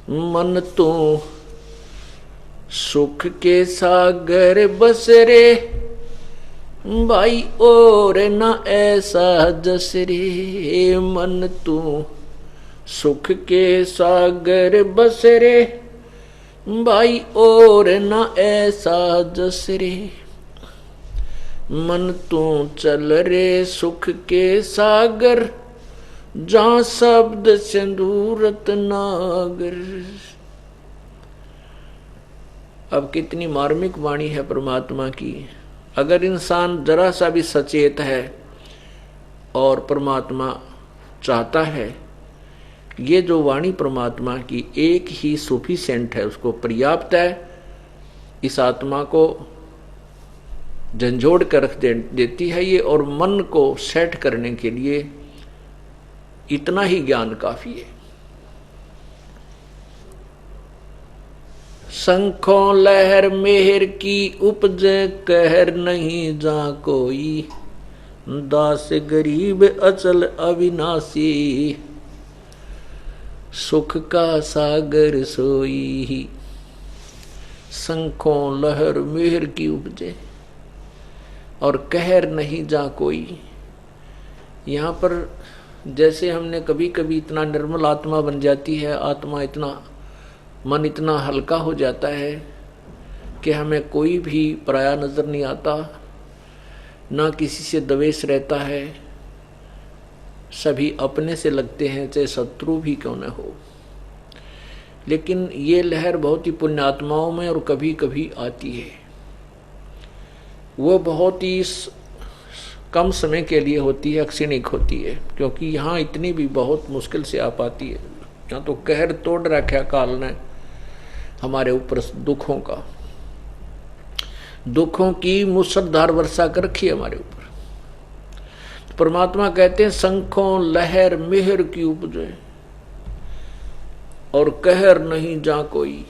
मन तू सुख के सागर बस रे, भाई और न ऐसा जस रे। मन तू सुख के सागर बस रे, भाई और न ऐसा जस रे। मन तू चल रे सुख के सागर, जहाँ शब्द सिंदूरत नागर। अब कितनी मार्मिक वाणी है परमात्मा की। अगर इंसान जरा सा भी सचेत है और परमात्मा चाहता है, ये जो वाणी परमात्मा की एक ही सफिशिएंट है, उसको पर्याप्त है। इस आत्मा को झंझोड़ कर रख देती है ये, और मन को सेट करने के लिए इतना ही ज्ञान काफी है। शंखों लहर मेहर की उपज, कहर नहीं जा कोई। दास गरीब अचल अविनाशी, सुख का सागर सोई। शंखों लहर मेहर की उपजे और कहर नहीं जा कोई। यहाँ पर जैसे हमने कभी कभी इतना निर्मल आत्मा बन जाती है, आत्मा इतना मन इतना हल्का हो जाता है कि हमें कोई भी पराया नजर नहीं आता, ना किसी से द्वेष रहता है, सभी अपने से लगते हैं, चाहे शत्रु भी क्यों न हो। लेकिन ये लहर बहुत ही पुण्यात्माओं में और कभी कभी आती है। वो बहुत ही कम समय के लिए होती है, क्षणिक होती है, क्योंकि यहाँ इतनी भी बहुत मुश्किल से आ पाती है। यहाँ तो कहर तोड़ रखा काल ने हमारे ऊपर दुखों का, दुखों की मूसलाधार वर्षा कर रखी है हमारे ऊपर। तो परमात्मा कहते हैं शंखों लहर मेहर की उपजे और कहर नहीं जा कोई।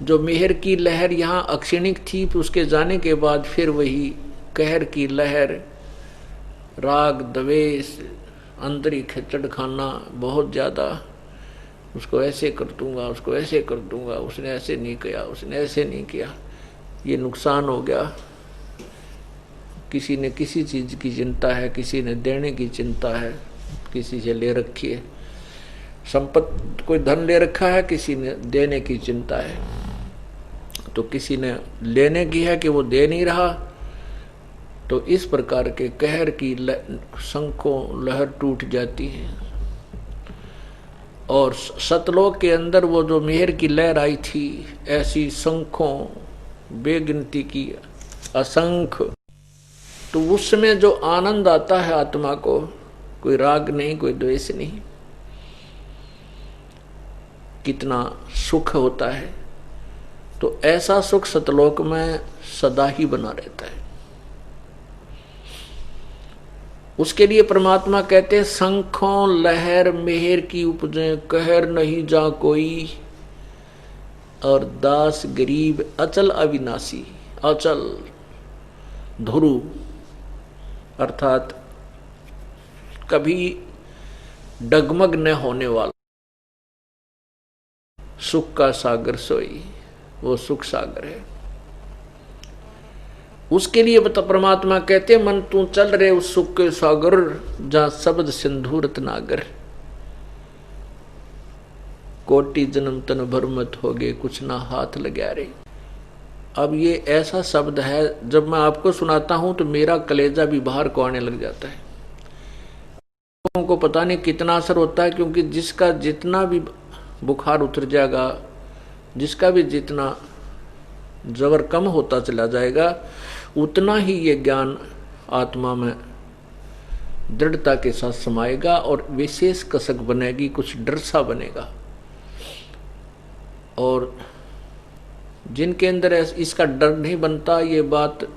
जो मेहर की लहर यहाँ अक्षणिक थी, उसके जाने के बाद फिर वही कहर की लहर, राग द्वेष, अंतरी खिचड़ खाना बहुत ज्यादा, उसको ऐसे कर दूंगा, उसको ऐसे कर दूंगा, उसने ऐसे नहीं किया, उसने ऐसे नहीं किया, ये नुकसान हो गया। किसी ने किसी चीज की चिंता है, किसी ने देने की चिंता है, किसी से ले रखी है संपत्ति, कोई धन ले रखा है, किसी ने देने की चिंता है, तो किसी ने लेने की है कि वो दे नहीं रहा। तो इस प्रकार के कहर की शंखों लहर टूट जाती है। और सतलोक के अंदर वो जो मेहर की लहर आई थी, ऐसी शंखों बेगिनती की असंख्य, तो उसमें जो आनंद आता है आत्मा को, कोई राग नहीं, कोई द्वेष नहीं, कितना सुख होता है। तो ऐसा सुख सतलोक में सदा ही बना रहता है। उसके लिए परमात्मा कहते हैं शंखों लहर मेहर की उपजे, कहर नहीं जा कोई। और दास गरीब अचल अविनाशी, अचल ध्रुव अर्थात कभी डगमग न होने वाला, सुख का सागर सोई, वो सुख सागर है। उसके लिए परमात्मा कहते मन तू चल रहे उस सुख के सागर, जहां शब्द सिंधूरत नागर। कोटि जन्म तन भर मत हो गए, कुछ ना हाथ लगा रे। अब ये ऐसा शब्द है, जब मैं आपको सुनाता हूं तो मेरा कलेजा भी बाहर को आने लग जाता है। लोगों को पता नहीं कितना असर होता है, क्योंकि जिसका जितना भी बुखार उतर जाएगा, जिसका भी जितना जबर कम होता चला जाएगा, उतना ही ये ज्ञान आत्मा में दृढ़ता के साथ समाएगा और विशेष कसक बनेगी, कुछ डर सा बनेगा। और जिनके अंदर इसका डर नहीं बनता, ये बात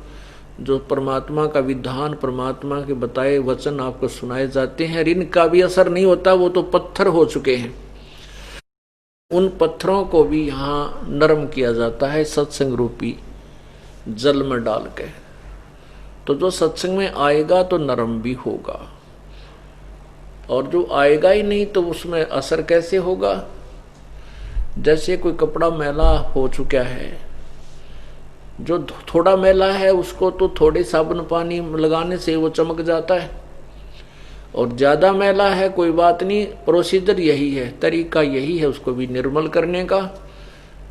जो परमात्मा का विधान, परमात्मा के बताए वचन आपको सुनाए जाते हैं, इनका भी असर नहीं होता, वो तो पत्थर हो चुके हैं। उन पत्थरों को भी यहाँ नरम किया जाता है सत्संग रूपी जल में डाल के। तो जो सत्संग में आएगा तो नरम भी होगा, और जो आएगा ही नहीं तो उसमें असर कैसे होगा। जैसे कोई कपड़ा मैला हो चुका है, जो थोड़ा मैला है उसको तो थोड़े साबुन पानी लगाने से वो चमक जाता है, और ज्यादा मैला है कोई बात नहीं, प्रोसीजर यही है, तरीका यही है उसको भी निर्मल करने का,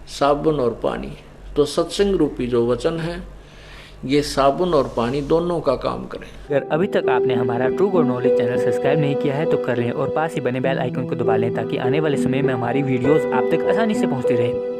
साबुन और पानी। तो सत्संग रूपी जो वचन है ये साबुन और पानी दोनों का काम करें। अगर अभी तक आपने हमारा true God knowledge channel subscribe नहीं किया है तो कर लें और पास ही बने बेल आइकन को दबा लें ताकि आने वाले समय में हमारी वीडियोस आप तक आसानी से पहुंचती रहे।